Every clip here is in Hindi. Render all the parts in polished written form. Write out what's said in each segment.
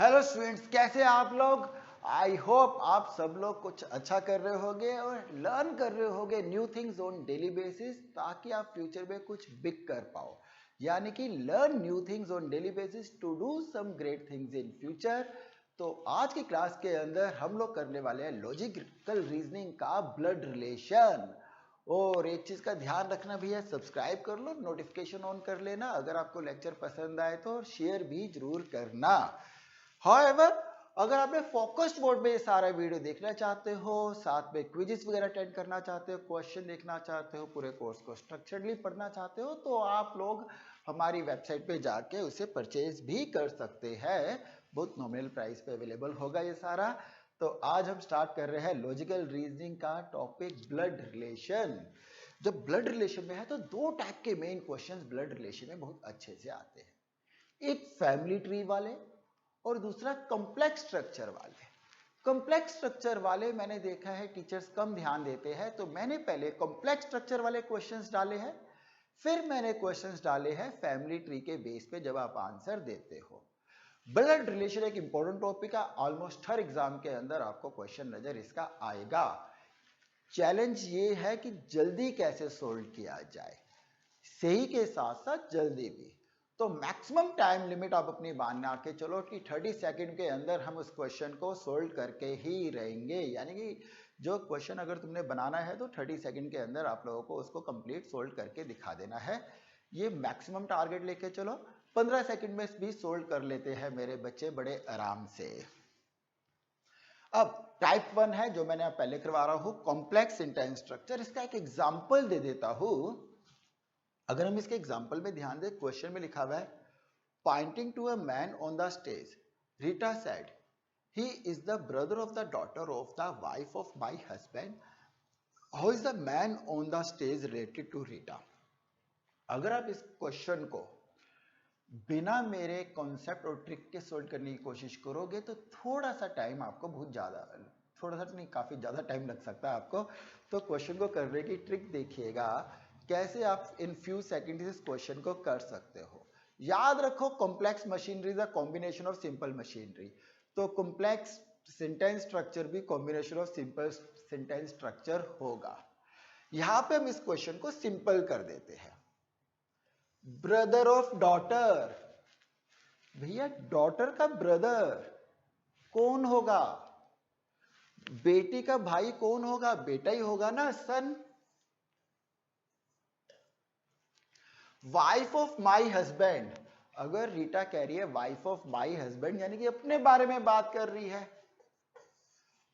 हेलो स्टूडेंट्स, कैसे हैं आप लोग। आई होप आप सब लोग कुछ अच्छा कर रहे होगे और लर्न कर रहे होगे new things on daily basis, ताकि आप फ्यूचर में कुछ बिग कर पाओ। यानी कि learn new things on daily basis to do some great things in future. तो आज की क्लास के अंदर हम लोग करने वाले हैं लॉजिकल रीजनिंग का ब्लड रिलेशन। और एक चीज का ध्यान रखना भी है, सब्सक्राइब कर लो, नोटिफिकेशन ऑन कर लेना। अगर आपको लेक्चर पसंद आए तो शेयर भी जरूर करना। However, अगर आपने फोकस्ड मोड में ये सारा वीडियो देखना चाहते हो, साथ में क्विजेस वगैरह अटेंड करना चाहते हो, क्वेश्चन देखना चाहते हो, पूरे कोर्स को स्ट्रक्चरली पढ़ना चाहते हो, तो आप लोग हमारी वेबसाइट पे जाके उसे परचेज भी कर सकते हैं। बहुत नॉमिनल प्राइस पे अवेलेबल होगा ये सारा। तो आज हम स्टार्ट कर रहे हैं लॉजिकल रीजनिंग का टॉपिक ब्लड रिलेशन। जब ब्लड रिलेशन में है तो दो टाइप के मेन क्वेश्चंस ब्लड रिलेशन में बहुत अच्छे से आते हैं। एक फैमिली ट्री वाले और दूसरा कॉम्प्लेक्स स्ट्रक्चर वाले। कॉम्प्लेक्स स्ट्रक्चर वाले मैंने देखा है टीचर्स कम ध्यान देते हैं, तो मैंने पहले कॉम्प्लेक्स स्ट्रक्चर वाले क्वेश्चंस डाले हैं, फिर मैंने क्वेश्चंस डाले हैं फैमिली ट्री के बेस पे जब आप आंसर देते हो। ब्लड रिलेशन एक इंपॉर्टेंट टॉपिक है, ऑलमोस्ट हर एग्जाम के अंदर आपको क्वेश्चन नजर इसका आएगा। चैलेंज ये है कि जल्दी कैसे सोल्व किया जाए, सही के साथ साथ जल्दी भी। तो मैक्सिमम टाइम लिमिट आप अपनी बना के चलो कि 30 सेकंड के अंदर हम उस क्वेश्चन को सोल्व करके ही रहेंगे। यानी कि जो क्वेश्चन अगर तुमने बनाना है तो 30 सेकंड के अंदर आप लोगों को उसको कंप्लीट सोल्व करके दिखा देना है। ये मैक्सिमम टारगेट लेके चलो। 15 सेकंड में भी सोल्व कर लेते हैं मेरे बच्चे बड़े आराम से। अब टाइप 1 है जो मैंने पहले करवा रहा हूं, कॉम्प्लेक्स सेंटेंस स्ट्रक्चर। इसका एक एग्जाम्पल दे देता हूं। अगर हम इसके एग्जाम्पल में ध्यान दें, क्वेश्चन में लिखा हुआ है pointing to a man on the stage, Rita said he is the brother of the daughter of the wife of my husband. How is the man on the stage related to Rita. अगर आप इस क्वेश्चन को बिना मेरे कॉन्सेप्ट और ट्रिक के सॉल्व करने की कोशिश करोगे तो थोड़ा सा टाइम आपको बहुत ज्यादा, थोड़ा सा नहीं काफी ज्यादा टाइम लग सकता है आपको। तो क्वेश्चन को करने की ट्रिक देखिएगा, कैसे आप इन फ्यू सेकंड इस क्वेश्चन को कर सकते हो। याद रखो, complex machinery is a combination of simple machinery. तो कॉम्प्लेक्स सेंटेंस स्ट्रक्चर भी combination of simple sentence structure होगा। यहां पे हम इस क्वेश्चन को सिंपल कर देते हैं। ब्रदर ऑफ डॉटर, भैया डॉटर का ब्रदर कौन होगा? बेटी का भाई कौन होगा? बेटा ही होगा ना, सन। वाइफ ऑफ माई हस्बैंड, अगर रीटा कह रही है वाइफ ऑफ माई हस्बैंड, यानी कि अपने बारे में बात कर रही है।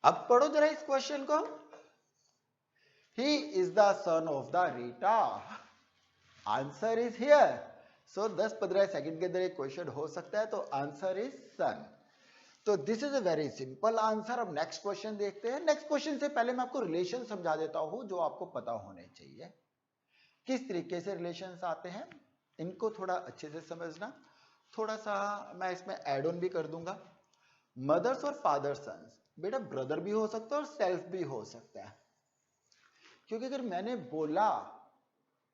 अब पढ़ो जरा इस क्वेश्चन को। ही is the son of the Rita, answer is here. So 10-15 second के अंदर एक क्वेश्चन हो सकता है, तो आंसर इज सन। तो this is a very simple answer. अब नेक्स्ट क्वेश्चन देखते हैं। नेक्स्ट क्वेश्चन से पहले मैं आपको रिलेशन समझा देता हूं जो आपको पता होने चाहिए। किस तरीके से रिलेशंस आते हैं इनको थोड़ा अच्छे से समझना। थोड़ा सा मैं इसमें एड ऑन भी कर दूंगा। मदर्स और फादर सन्स, बेटा ब्रदर भी हो सकता है और सेल्फ भी हो सकता है। क्योंकि अगर मैंने बोला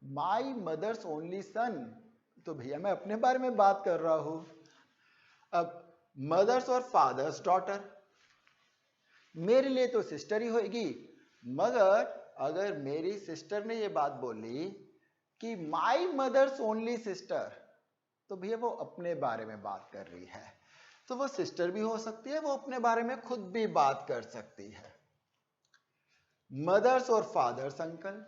माई मदर्स ओनली सन, तो भैया मैं अपने बारे में बात कर रहा हूं। अब मदर्स और फादर्स डॉटर, मेरे लिए तो सिस्टर ही होगी। मगर अगर मेरी सिस्टर ने ये बात बोली कि माई मदर्स ओनली सिस्टर, तो भैया वो अपने बारे में बात कर रही है। तो वो सिस्टर भी हो सकती है, वो अपने बारे में खुद भी बात कर सकती है। मदर्स और फादर्स अंकल,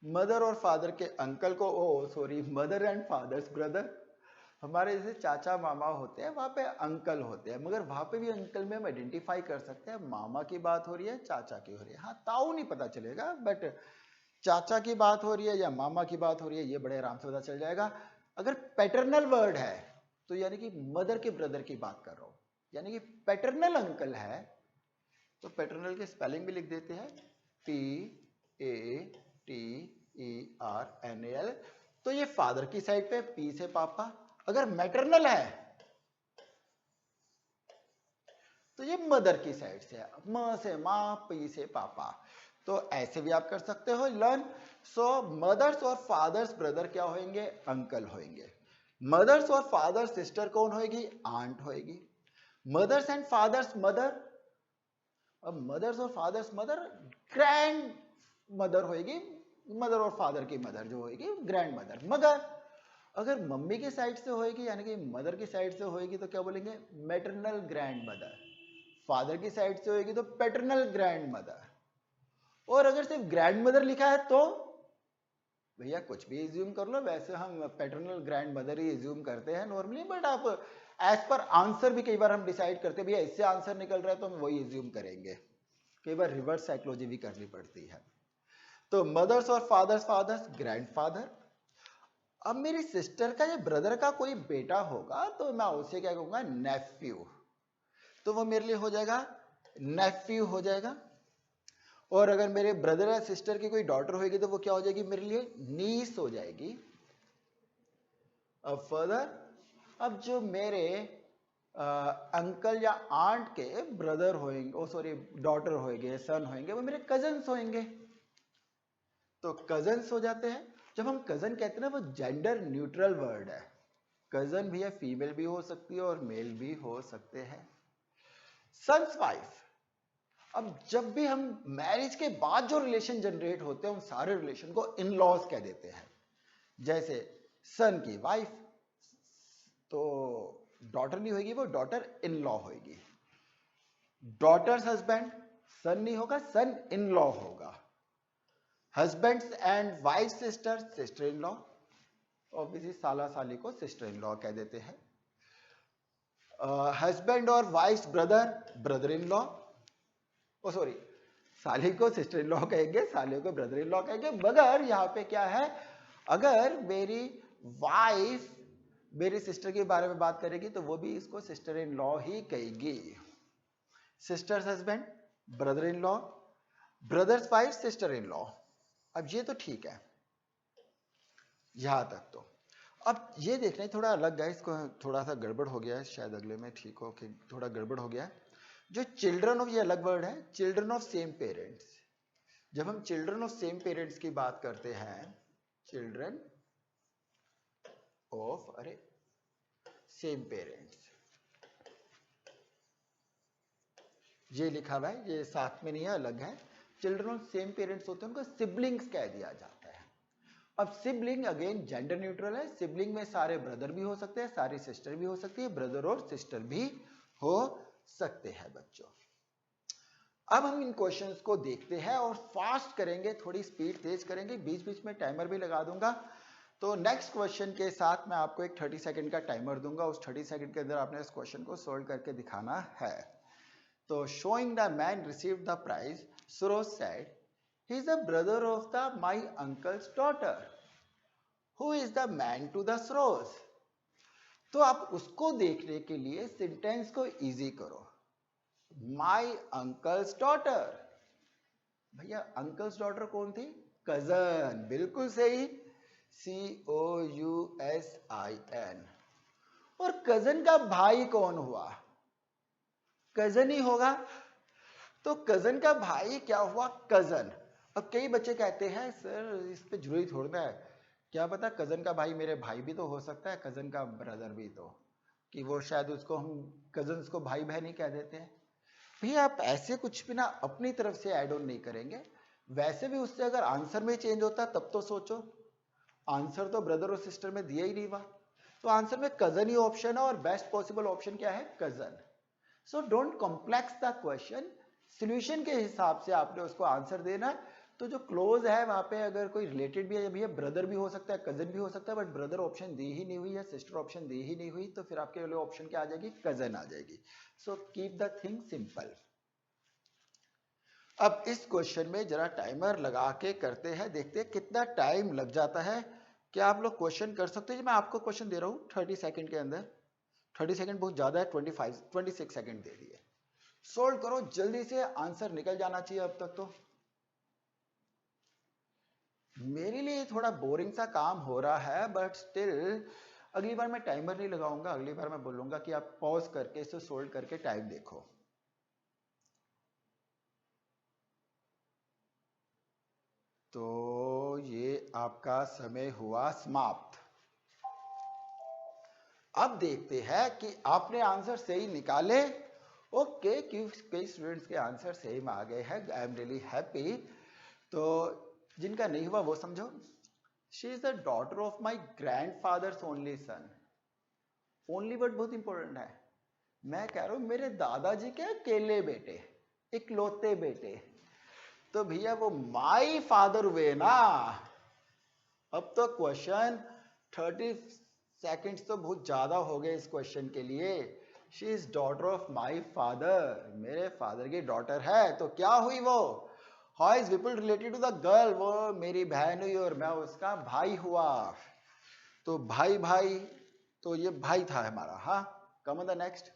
मदर और फादर के अंकल को, oh sorry, mother and fathers brother. हमारे जैसे चाचा मामा होते हैं वहां पे अंकल होते हैं, मगर वहां पे भी अंकल में हम आइडेंटिफाई कर सकते हैं मामा की बात हो रही है चाचा की हो रही है। हाँ, ताऊ नहीं पता चलेगा, बट चाचा की बात हो रही है या मामा की बात हो रही है ये बड़े आराम से पता चल जाएगा। अगर पैटर्नल वर्ड है तो यानी कि मदर के ब्रदर की बात कर रहा हूं, यानी कि पैटर्नल अंकल है, तो पैटर्नल के स्पेलिंग भी लिख देते हैं, PATERNAL। तो ये फादर की साइड पे, पी से पापा। अगर मैटरनल है तो ये मदर की साइड से है, म से माँ, पी से पापा। तो ऐसे भी आप कर सकते हो लर्न। सो मदर्स और फादर्स ब्रदर क्या होंगे? अंकल होंगे। मदर्स और फादर सिस्टर कौन होगी? आंट होगी। मदर्स एंड फादर्स मदर, अब मदर्स और फादर्स मदर, ग्रैंड मदर होगी, मदर और फादर की मदर जो होगी ग्रैंड मदर। मगर अगर मम्मी के साइड से होगी यानी कि मदर की साइड से होगी तो क्या बोलेंगे, मैटरनल ग्रैंड मदर। फादर की साइड से होगी तो पैटर्नल ग्रैंड मदर। और अगर सिर्फ ग्रैंड मदर लिखा है तो भैया कुछ भी एज्यूम कर लो, वैसे हम पैटर्नल ग्रैंड मदर ही एज्यूम करते हैं नॉर्मली, बट आप एज पर आंसर भी कई बार हम डिसाइड करते हैं भैया इससे आंसर निकल रहा है तो हम वही एज्यूम करेंगे, कई बार रिवर्स साइकोलॉजी भी करनी पड़ती है। तो मदर्स और फादर्स, फादर्स ग्रैंडफादर। अब मेरी सिस्टर का या ब्रदर का कोई बेटा होगा तो मैं उसे क्या कहूंगा, नेफ्यू, तो वो मेरे लिए हो जाएगा नेफ्यू हो जाएगा। और अगर मेरे ब्रदर या सिस्टर की कोई डॉटर होगी तो वो क्या हो जाएगी मेरे लिए, नीस हो जाएगी। अब फर्दर, अब जो मेरे अंकल या आंट के ब्रदर होंगे, ओ सॉरी डॉटर होंगे, सन होंगे, वो मेरे कजन्स होंगे, तो कजन्स हो जाते हैं। जब हम कजन कहते हैं ना, वो जेंडर न्यूट्रल वर्ड है, कजन भी है, फीमेल भी हो सकती है और मेल भी हो सकते हैं। सन्स वाइफ, अब जब भी हम मैरिज के बाद जो रिलेशन जनरेट होते हैं उन सारे रिलेशन को इन लॉज कह देते हैं। जैसे सन की वाइफ तो डॉटर नहीं होगी, वो डॉटर इन लॉ होगी। डॉटर्स हस्बैंड सन नहीं होगा, सन इन लॉ होगा। Husband's and wife sister, sister in law, obviously साला साली को सिस्टर इन लॉ कह देते हैं। हस्बैंड और wife brother, brother in law, oh sorry साली को सिस्टर इन लॉ कहेंगे, साले को ब्रदर इन लॉ कहेंगे। मगर यहाँ पे क्या है, अगर मेरी वाइफ मेरी सिस्टर के बारे में बात करेगी तो वो भी इसको सिस्टर इन लॉ ही कहेगी। Sisters husband, brother in law, brother's wife, sister in law. अब ये तो ठीक है यहां तक तो। अब ये देखना है थोड़ा अलग है, इसको थोड़ा सा गड़बड़ हो गया है, शायद अगले में ठीक हो कि थोड़ा गड़बड़ हो गया है। जो चिल्ड्रन ऑफ, ये अलग वर्ड है, चिल्ड्रन ऑफ सेम पेरेंट्स। जब हम चिल्ड्रन ऑफ सेम पेरेंट्स की बात करते हैं, चिल्ड्रन ऑफ अरे सेम पेरेंट्स, ये लिखा हुआ है, ये साथ में नहीं है, अलग है। चिल्ड्रन ऑफ सेम पेरेंट्स होते हैं उनको सिबलिंग्स कह दिया जाता है। अब सिबलिंग अगेन जेंडर न्यूट्रल है, सिबलिंग में सारे ब्रदर भी हो सकते हैं, सारी सिस्टर भी हो सकती है, ब्रदर और सिस्टर भी हो सकते हैं बच्चों। अब हम इन क्वेश्चंस को देखते हैं और फास्ट करेंगे, थोड़ी स्पीड तेज करेंगे, बीच बीच में टाइमर भी लगा दूंगा। तो नेक्स्ट क्वेश्चन के साथ मैं आपको एक 30 सेकंड का टाइमर दूंगा, उस 30 सेकंड के अंदर आपने इस क्वेश्चन को सोल्व करके दिखाना है। तो showing the man received the prize, Saroj said he is the brother of the my uncle's daughter, who is the man to the Saroj. तो आप उसको देखने के लिए सेंटेंस को इजी करो, माय अंकल्स डॉटर, भैया अंकल्स डॉटर कौन थी, कजन, बिल्कुल सही, COUSIN। और कजन का भाई कौन हुआ, कजन ही होगा, तो कजन का भाई क्या हुआ, कजन। अब कई बच्चे कहते हैं सर इस पे जरूरी थोड़ा है, क्या पता कजन का भाई मेरे भाई भी तो हो सकता है, कजन का ब्रदर भी, तो कि वो शायद उसको हम कजन्स को भाई बहन ही कह देते हैं। भैया आप ऐसे कुछ भी ना अपनी तरफ से ऐड ऑन नहीं करेंगे, वैसे भी उससे अगर आंसर में चेंज होता तब तो सोचो, आंसर तो ब्रदर और सिस्टर में दिया ही नहीं हुआ, तो आंसर में कजन ही ऑप्शन है और बेस्ट पॉसिबल ऑप्शन क्या है, cousin. So don't complex the question, solution के हिसाब से आपने उसको आंसर देना है। तो जो क्लोज है वहां पे अगर कोई रिलेटेड भी है, भैया ब्रदर भी हो सकता है, कजन भी हो सकता है, बट ब्रदर ऑप्शन दी ही नहीं हुई या सिस्टर ऑप्शन दी ही नहीं हुई, तो फिर आपके लिए ऑप्शन क्या आ जाएगी, कजन आ जाएगी। So keep the thing simple. अब इस क्वेश्चन में जरा टाइमर लगा के करते हैं, देखते हैं कितना टाइम लग जाता है। क्या आप लोग क्वेश्चन कर सकते हैं, मैं आपको क्वेश्चन दे रहा हूं 30 सेकंड के अंदर, 30 सेकंड बहुत ज्यादा है, 26 सेकंड दे दिए, सोल्व करो जल्दी से, आंसर निकल जाना चाहिए अब तक। तो मेरे लिए थोड़ा बोरिंग सा काम हो रहा है, बट स्टिल अगली बार मैं टाइमर नहीं लगाऊंगा, अगली बार मैं बोलूंगा कि आप पॉज करके इसे सोल्व करके टाइम देखो। तो ये आपका समय हुआ समाप्त। अब देखते हैं कि आपने आंसर सही निकाले। ओके, कई स्टूडेंट्स के आंसर सही में आ गए हैं, आई एम रियली हैप्पी। तो जिनका नहीं हुआ वो समझो। She is the daughter of my grandfathers only son. Only word बहुत इंपॉर्टेंट है। मैं कह रहा हूं मेरे दादाजी के अकेले बेटे, इकलौते बेटे। तो भैया वो माई फादर हुए ना। अब तो क्वेश्चन 30 सेकेंड्स तो बहुत ज्यादा हो गए इस क्वेश्चन के लिए। She is daughter of my father, मेरे फादर की डॉटर है। तो क्या हुई वो? How is Vipul related to the girl? वो मेरी बहन हुई और मैं उसका भाई हुआ। तो भाई भाई, तो ये भाई था हमारा। हाँ, come on the next.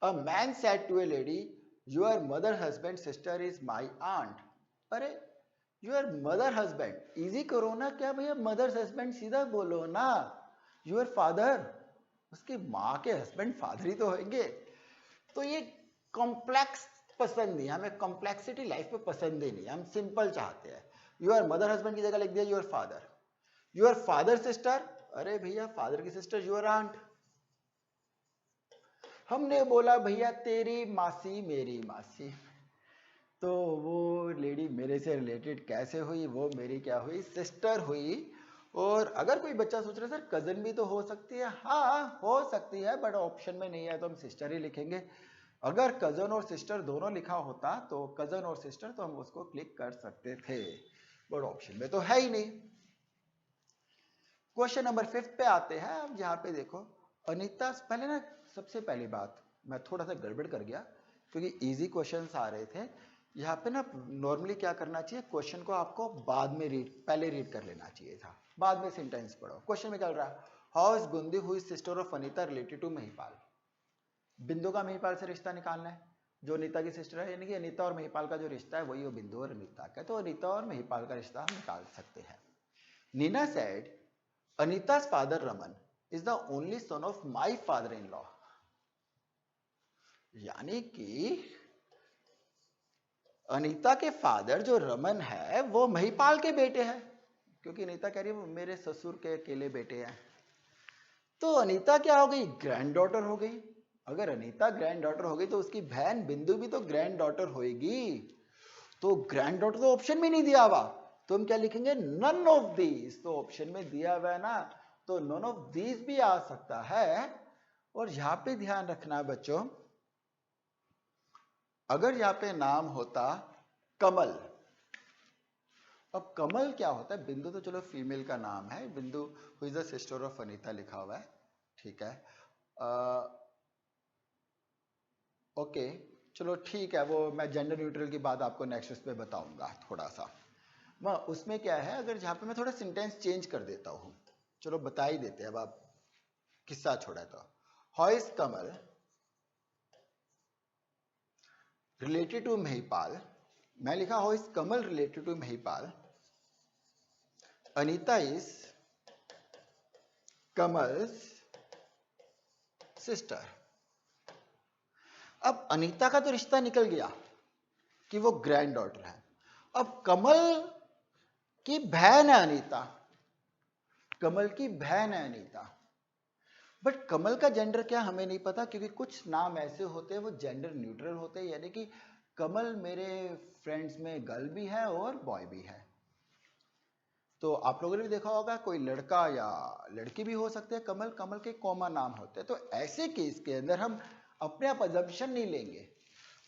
A man said to a lady, your mother husband sister is my aunt. अरे योर मदर हस्बैंड इजी करो ना, क्या भैया मदर्स हस्बैंड सीधा बोलो ना। योर फादर, उसकी माँ के हस्बैंड फादर ही तो होंगे। तो ये कॉम्प्लेक्स पसंद नहीं, हमें कॉम्प्लेक्सिटी लाइफ में पसंद ही नहीं, हम सिंपल चाहते हैं। योर मदर हस्बैंड की जगह लिख दिया your father. Your father sister, अरे भैया फादर की सिस्टर योर आंट। हमने बोला भैया तेरी मासी मेरी मासी, तो वो लेडी मेरे से रिलेटेड कैसे हुई? वो मेरी क्या हुई? सिस्टर हुई। और अगर कोई बच्चा सोच रहा है सर कजन भी तो हो सकती है, हाँ हो सकती है, बट ऑप्शन में नहीं है तो हम सिस्टर ही लिखेंगे। अगर कजन और सिस्टर दोनों लिखा होता तो कजन और सिस्टर तो हम उसको क्लिक कर सकते थे, बट ऑप्शन में तो है ही नहीं। क्वेश्चन नंबर 5 पे आते हैं। अब यहाँ पे देखो अनीता, पहले ना सबसे पहली बात मैं थोड़ा सा गड़बड़ कर गया क्योंकि इजी क्वेश्चंस आ रहे थे। यहाँ पे ना नॉर्मली क्या करना चाहिए, क्वेश्चन को आपको बाद में पहले रीड कर लेना चाहिए था, बाद में सेंटेंस पढ़ो। क्वेश्चन में क्या रहा है, how is Bindu who is sister of Anita related to Mahipal. Bindu का महिपाल से रिश्ता निकालना है, जो अनीता की सिस्टर है, यानी कि अनीता और महिपाल का जो रिश्ता है वही वो बिंदु और अनीता का। तो अनीता और महिपाल का रिश्ता हम निकाल सकते हैं। Nina said Anita's father Raman is the only son of my father-in-law. यानी कि अनीता के फादर जो रमन है वो महिपाल के बेटे हैं, क्योंकि अनीता कह रही है वो मेरे ससुर के अकेले बेटे हैं। तो अनीता क्या हो गई? ग्रैंड डॉटर हो गई। अगर अनीता ग्रैंड डॉटर हो गई तो उसकी बहन बिंदु भी तो ग्रैंड डॉटर होगी। तो ग्रैंड डॉटर तो ऑप्शन में नहीं दिया हुआ, तो हम क्या लिखेंगे? None of these. तो ऑप्शन में दिया हुआ है ना, तो नन ऑफ दीज भी आ सकता है। और यहां पे ध्यान रखना बच्चों, अगर यहां पे नाम होता कमल, अब कमल क्या होता है? बिंदु तो चलो फीमेल का नाम है, बिंदु who is the sister of Anita लिखा हुआ है, ठीक है। ओके चलो ठीक है, वो मैं जेंडर न्यूट्रल की बात आपको नेक्स्ट उस पे बताऊंगा थोड़ा सा। मैं उसमें क्या है, अगर जहां पे मैं थोड़ा सेंटेंस चेंज कर देता हूं, चलो बता ही देते हैं, अब आप किस्सा छोड़ा तो। How is Kamal related to Mahipal, मैं लिखा how is Kamal related to Mahipal, Anita is Kamal's sister. अब अनीता का तो रिश्ता निकल गया कि वो ग्रैंड डॉटर है। अब कमल की बहन है अनीता, कमल की बहन है अनीता, बट कमल का जेंडर क्या हमें नहीं पता, क्योंकि कुछ नाम ऐसे होते हैं वो जेंडर न्यूट्रल होते हैं, यानी कि कमल मेरे फ्रेंड्स में गर्ल भी है और बॉय भी है। तो आप लोगों ने भी देखा होगा कोई लड़का या लड़की भी हो सकते हैं कमल, कमल के कॉमन नाम होते हैं। तो ऐसे केस के अंदर हम अपने आप अजम्पशन नहीं लेंगे।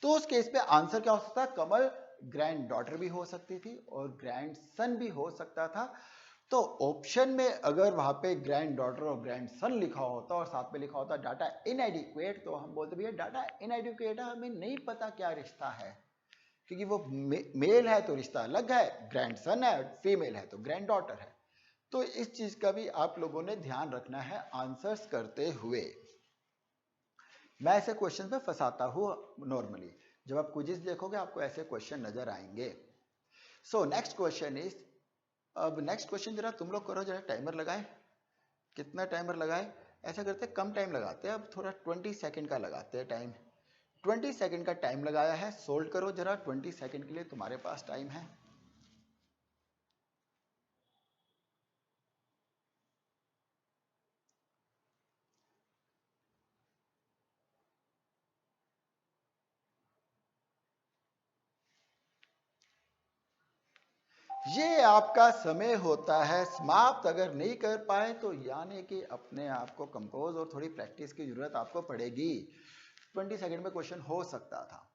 तो उस केस पे आंसर क्या हो सकता है? कमल ग्रैंड डॉटर भी हो सकती थी और ग्रैंड सन भी हो सकता था। तो ऑप्शन में अगर वहां पे ग्रैंड डॉटर और ग्रैंड सन लिखा होता और साथ में लिखा होता डाटा इनएडिक्वेट, तो हम बोलते भैया डाटा इनएडिक्वेट है, हमें नहीं पता क्या रिश्ता है, क्योंकि वो मेल है तो रिश्ता अलग है, ग्रैंड सन है, फीमेल है तो ग्रैंड डॉटर है। तो इस चीज का भी आप लोगों ने ध्यान रखना है आंसर्स करते हुए। मैं ऐसे क्वेश्चन पे फंसाता हूं नॉर्मली, जब आप क्विज़ देखोगे आपको ऐसे क्वेश्चन नजर आएंगे। सो नेक्स्ट क्वेश्चन इज, अब नेक्स्ट क्वेश्चन जरा तुम लोग करो, जरा टाइमर लगाए, कितना टाइमर लगाए? ऐसा करते हैं कम टाइम लगाते हैं, अब थोड़ा 20 सेकंड का लगाते हैं टाइम। 20 सेकंड का टाइम लगाया है, सोल्व करो जरा, 20 सेकंड के लिए तुम्हारे पास टाइम है। ये आपका समय होता है समाप्त। अगर नहीं कर पाए तो यानी कि अपने आप को कंपोज और थोड़ी प्रैक्टिस की जरूरत आपको पड़ेगी। 20 सेकंड में क्वेश्चन हो सकता था।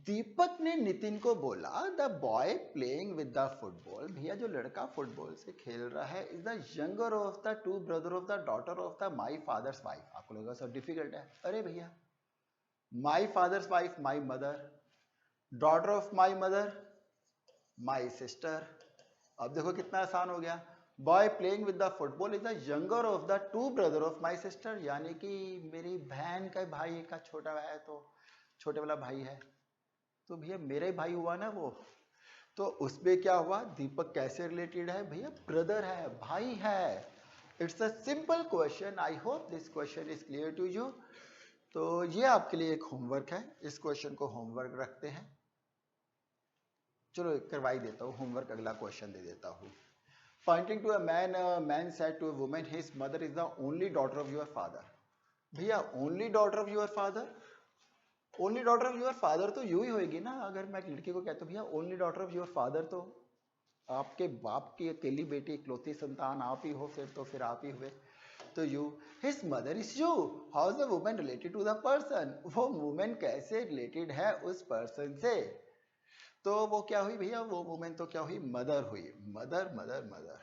दीपक ने नितिन को बोला the boy playing with the football, भैया जो लड़का फुटबॉल से खेल रहा है is the younger of the two brother of the daughter of the my father's wife. आपको लगा सर डिफिकल्ट है, अरे भैया my father's wife my mother, daughter of my mother my sister. अब देखो कितना आसान हो गया। Boy playing with the football is the younger of the two brother of my sister, यानी कि मेरी बहन का भाई का छोटा है तो छोटे वाला भाई है, तो भैया मेरे भाई हुआ ना वो। तो उसमें क्या हुआ, दीपक कैसे रिलेटेड है भैया, ब्रदर है, भाई है। It's a simple question. I hope this question is clear to you. तो ये आपके लिए एक होमवर्क है, इस क्वेश्चन को होमवर्क रखते हैं। चलो करवाई देता हूँ होमवर्क, अगला क्वेश्चन दे देता हूँ। Pointing to a man said to a woman his mother is the only daughter of your father. भैया only daughter of your father, only daughter of your father तो यू ही होगी ना। अगर मैं लड़की को कहता हूँ भैया only daughter of your father, तो आपके बाप की अकेली बेटी इकलौती संतान आप ही हो, फिर तो फिर आप ही हुए। तो you, his mother is you, how is the woman related to the person, वो वुमेन कैसे रिलेटेड है उस पर्सन से। तो वो क्या हुई भैया, वो वुमेन तो क्या हुई, मदर हुई। Mother mother mother,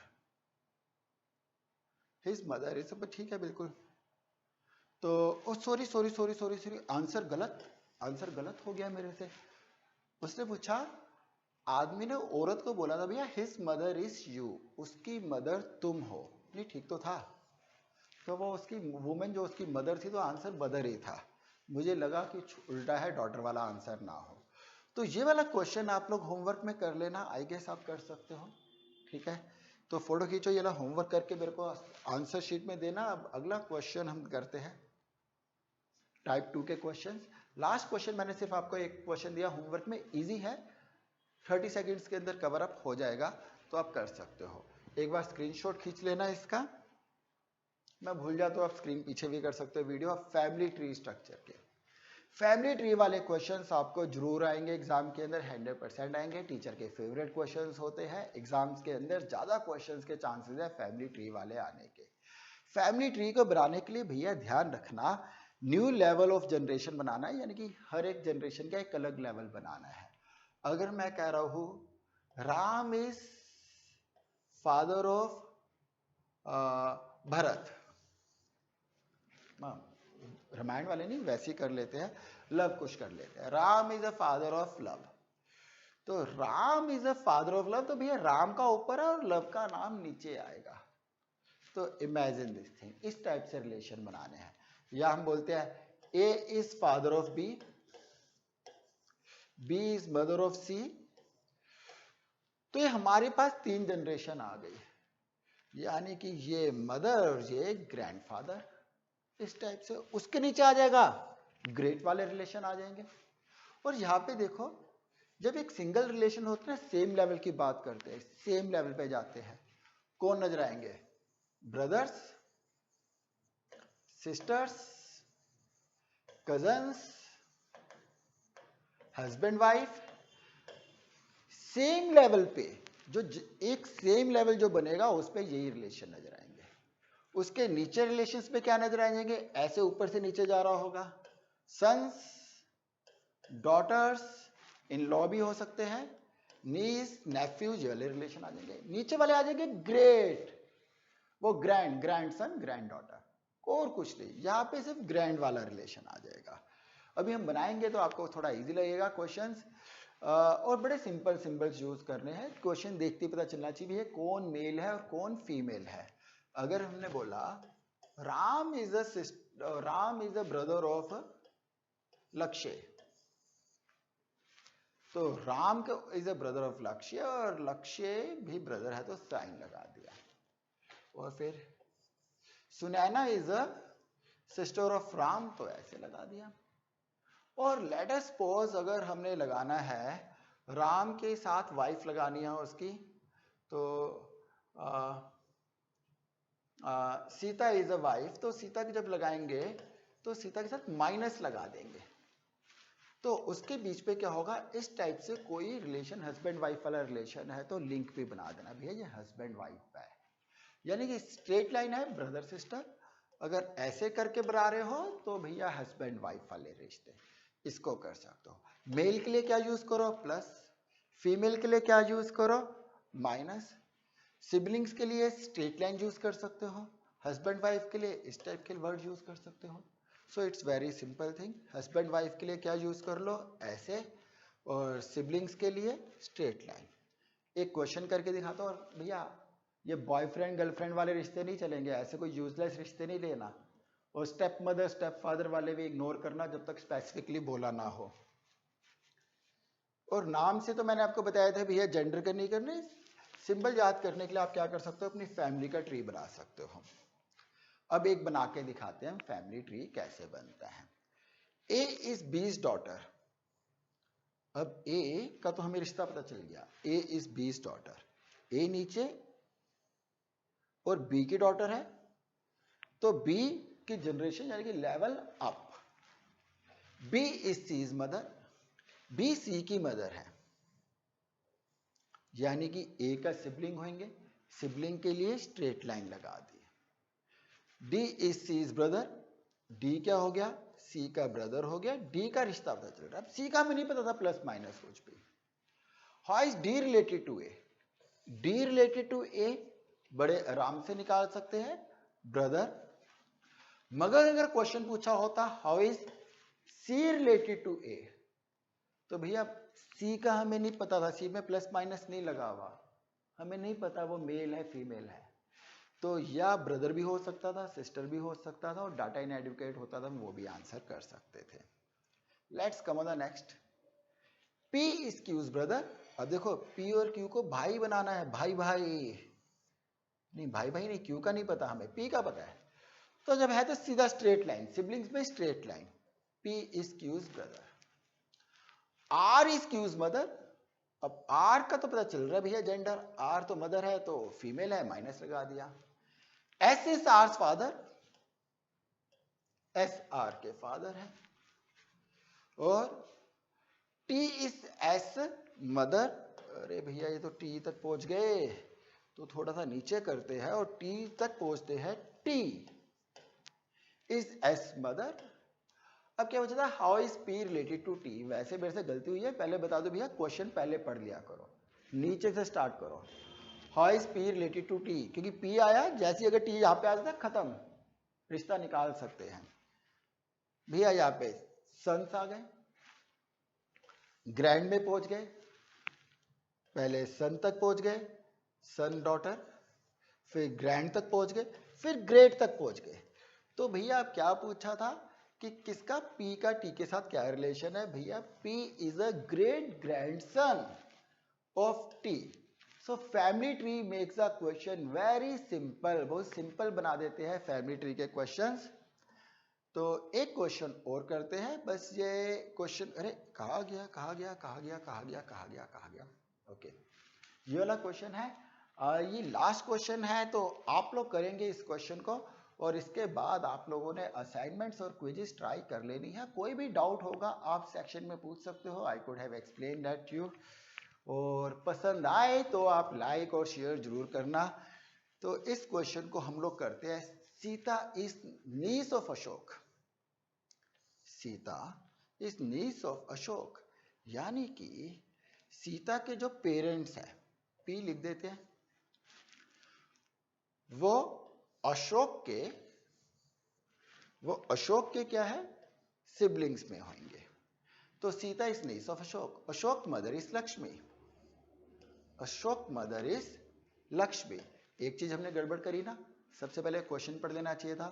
his mother is, ठीक है बिल्कुल। तो oh sorry sorry sorry sorry sorry, answer गलत, आंसर गलत हो गया मेरे से। उसने पूछा, आदमी ने औरत को बोला था भैया हिज मदर इज यू, उसकी मदर तुम हो, नहीं ठीक तो था। तो वो उसकी वुमेन जो उसकी मदर थी, तो आंसर मदर ही था। मुझे लगा कि उल्टा है, डॉटर वाला आंसर ना हो। तो ये वाला क्वेश्चन आप लोग होमवर्क में कर लेना, आई गेस आप कर सकते हो, ठीक है। तो फोटो खींचो, ये ला होमवर्क करके मेरे को आंसर शीट में देना। अब अगला क्वेश्चन हम करते हैं टाइप 2 के क्वेश्चंस। लास्ट क्वेश्चन मैंने सिर्फ आपको एक क्वेश्चन दिया होमवर्क में, इजी है, 30 सेकेंड्स के अंदर कवर अप हो जाएगा, तो आप कर सकते हो। एक बार स्क्रीनशॉट खींच लेना इसका, मैं भूल जाता हूँ आप स्क्रीन पीछे भी कर सकते हो वीडियो। आप फैमिली ट्री स्ट्रक्चर के, फैमिली ट्री वाले क्वेश्चंस आपको जरूर आएंगे एग्जाम के अंदर, 100% आएंगे। टीचर के फेवरेट क्वेश्चंस होते हैं, एग्जाम्स के अंदर ज्यादा क्वेश्चंस के चांसेस है फैमिली ट्री वाले आने के। फैमिली ट्री को बनाने के लिए भैया ध्यान रखना, न्यू लेवल ऑफ जनरेशन बनाना है, यानी कि हर एक जनरेशन का एक अलग लेवल बनाना है। अगर मैं कह रहा हूं Ram is father of Bharat, Ramayana वाले नहीं, वैसे ही कर लेते हैं, लव कुश कर लेते हैं, Ram is a father of Luv. तो Ram is a father of Luv, तो भैया राम का ऊपर है और लव का नाम नीचे आएगा। तो इमेजिन दिस थिंग, इस टाइप से रिलेशन बनाने हैं। या हम बोलते हैं A is father of B, B is mother of C. तो ये हमारे पास 3 जनरेशन आ गई, यानी कि ये मदर और ये ग्रैंडफादर। इस टाइप से उसके नीचे आ जाएगा ग्रेट वाले रिलेशन आ जाएंगे। और यहां पे देखो, जब एक सिंगल रिलेशन होता है ना, सेम लेवल की बात करते हैं, सेम लेवल पे जाते हैं, कौन नजर आएंगे, brothers, sisters, cousins, husband wife. Same level पे जो एक सेम लेवल जो बनेगा उस पे यही रिलेशन नजर आएंगे। उसके नीचे रिलेशंस पे क्या नजर आएंगे, ऐसे ऊपर से नीचे जा रहा होगा, सन्स, डॉटर्स, इन लॉ भी हो सकते हैं, नीस, नेफ्यूज, ये वाले रिलेशन आ जाएंगे। नीचे वाले आ जाएंगे ग्रेट, वो grand, grand son, grand daughter, और कुछ नहीं, यहाँ पे सिर्फ ग्रैंड वाला रिलेशन आ जाएगा। अभी हम बनाएंगे तो आपको थोड़ा इजी लगेगा क्वेश्चंस, और बड़े सिंपल सिंबल्स यूज करने हैं। क्वेश्चन देखते ही पता चलना चाहिए कौन मेल है और कौन फीमेल है। अगर हमने बोला Ram is a brother of लक्ष्य, तो Ram is a brother of लक्ष्य और लक्ष्य भी ब्रदर है, तो साइन लगा दिया। और फिर Sunaina is a sister of Ram, तो ऐसे लगा दिया। और लेट अस सपोज अगर हमने लगाना है राम के साथ वाइफ लगानी है उसकी, तो सीता इज अ वाइफ, तो सीता की जब लगाएंगे तो सीता के साथ माइनस लगा देंगे। तो उसके बीच पे क्या होगा, इस टाइप से कोई रिलेशन हस्बैंड वाइफ वाला रिलेशन है तो लिंक भी बना देना भैया ये हस्बैंड वाइफ है, यानी कि स्ट्रेट लाइन है ब्रदर सिस्टर, अगर ऐसे करके बना रहे हो तो भैया हस्बैंड वाइफ वाले रिश्ते, इसको कर सकते हो। मेल के लिए क्या यूज करो प्लस, फीमेल के लिए क्या यूज करो माइनस, सिबलिंग्स के लिए स्ट्रेट लाइन यूज कर सकते हो, हस्बैंड वाइफ के लिए इस टाइप के वर्ड यूज कर सकते हो। So it's very simple thing, husband wife के लिए क्या यूज कर लो ऐसे, और सिबलिंग्स के लिए स्ट्रेट लाइन। एक क्वेश्चन करके दिखाता हूँ, और भैया ये बॉयफ्रेंड गर्लफ्रेंड वाले रिश्ते नहीं चलेंगे, ऐसे कोई यूजलेस रिश्ते नहीं लेना, और स्टेप मदर स्टेप फादर वाले भी इग्नोर करना जब तक स्पेसिफिकली बोला ना हो। और नाम से तो मैंने आपको बताया था भैया जेंडर का नहीं करने, सिंबल याद करने के लिए आप क्या कर सकते हो, अपनी फैमिली का ट्री बना सकते हो। अब एक बना के दिखाते हैं फैमिली ट्री कैसे बनता है। ए इज बीज डॉटर, अब ए का तो हमें रिश्ता पता चल गया, ए इज बीज डॉटर, ए नीचे और बी की डॉटर है, तो बी की जनरेशन यानी कि level up, B is C's mother, B C की मदर है, यानी कि ए का सिबलिंग होंगे, सिबलिंग के लिए स्ट्रेट लाइन लगा दी। D is C's brother, D क्या हो गया सी का ब्रदर हो गया, डी का रिश्ता पता चल रहा है, अब सी का हमें नहीं पता था प्लस माइनस कुछ भी। How is D related to A, D related to A बड़े आराम से निकाल सकते हैं ब्रदर, मगर अगर क्वेश्चन पूछा होता how is C related to A, तो भैया सी का हमें नहीं पता था, सी में प्लस माइनस नहीं लगा हुआ, हमें नहीं पता वो मेल है फीमेल है, तो या ब्रदर भी हो सकता था सिस्टर भी हो सकता था, और डाटा इनएडुकेट होता था वो भी आंसर कर सकते थे। Let's come on the next, P is Q's brother, अब देखो P और Q को भाई बनाना है, भाई भाई नहीं, भाई भाई नहीं, Q का नहीं पता हमें, P का पता है, तो जब है तो सीधा स्ट्रेट लाइन, सिबलिंग्स में straight line, P is Q's brother, R is Q's mother, अब R का तो पता चल रहा है भैया जेंडर, R तो मदर है तो फीमेल है, माइनस लगा दिया। S is R father, S R के फादर है, और T इज S मदर, अरे भैया ये तो T तक पहुंच गए, तो थोड़ा सा नीचे करते हैं और T तक पहुंचते हैं, T इज S मदर। अब क्या बचा था, how is P related to T, वैसे मेरे से गलती हुई है, पहले बता दो भैया, क्वेश्चन पहले पढ़ लिया करो, नीचे से स्टार्ट करो, how is P related to T, क्योंकि P आया जैसे अगर T यहां पे आ जाता खत्म, रिश्ता निकाल सकते हैं भैया। यहां पे सन्स आ गए, ग्रैंड में पहुंच गए, पहले सन तक पहुंच गए, सन डॉटर, फिर ग्रैंड तक पहुंच गए, फिर ग्रेट तक पहुंच गए। तो भैया आप क्या पूछा था कि किसका P का T के साथ क्या रिलेशन है, भैया P is a great grandson of T। So family tree makes a question very simple, बहुत सिंपल बना देते हैं फैमिली ट्री के क्वेश्चंस। तो एक क्वेश्चन और करते हैं, बस ये क्वेश्चन, अरे कहा गया कहा गया कहा गया कहा गया कहा गया कहा गया, ओके ये वाला क्वेश्चन है, ये लास्ट क्वेश्चन है, तो आप लोग करेंगे इस क्वेश्चन को, और इसके बाद आप लोगों ने असाइनमेंट्स और क्विजेस ट्राई कर लेनी है। कोई भी डाउट होगा आप सेक्शन में पूछ सकते हो, I could have explain that you, और पसंद आए तो आप लाइक और शेयर जरूर करना। तो इस क्वेश्चन को हम लोग करते हैं, Sita is niece of Ashok, Sita is niece of Ashok, यानी कि सीता के जो पेरेंट्स हैं, पी लिख देते हैं, वो अशोक के क्या है सिबलिंग्स में होंगे। तो Sita is niece of Ashok, Ashok mother is Lakshmi, Ashok mother is Lakshmi. एक चीज हमने गड़बड़ करी ना, सबसे पहले क्वेश्चन पढ़ लेना चाहिए था,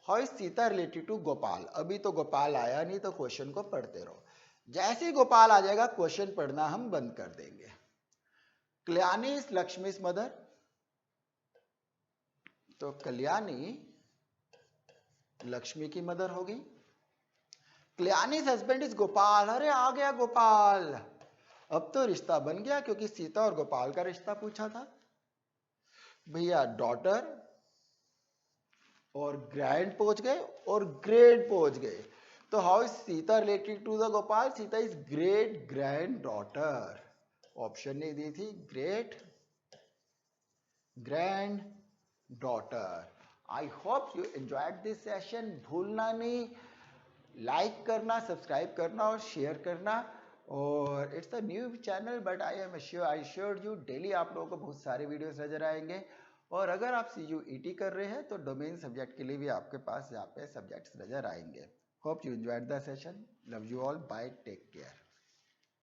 how is Sita related to Gopal, अभी तो गोपाल आया नहीं, तो क्वेश्चन को पढ़ते रहो, जैसे ही गोपाल आ जाएगा क्वेश्चन पढ़ना हम बंद कर देंगे। Kalyani is Lakshmi is mother, तो कल्याणी लक्ष्मी की मदर होगी। कल्याणी हस्बैंड इज गोपाल, अरे आ गया गोपाल, अब तो रिश्ता बन गया क्योंकि सीता और गोपाल का रिश्ता पूछा था भैया। डॉटर और ग्रैंड पहुंच गए और ग्रेड पहुंच गए, तो how is Sita related to the Gopal? Sita is great grand daughter, option नहीं दी थी, great grand daughter. I hope you enjoyed this session. भूलना नहीं लाइक करना, सब्सक्राइब करना और शेयर करना। और it's a new channel but I sure you daily आप लोगों को बहुत सारे वीडियोस नजर आएंगे। और अगर आप CUET कर रहे हैं तो डोमेन सब्जेक्ट के लिए भी आपके पास यहाँ पे सब्जेक्ट्स नजर आएंगे। Hope you enjoyed the session. Love you all, bye, take care.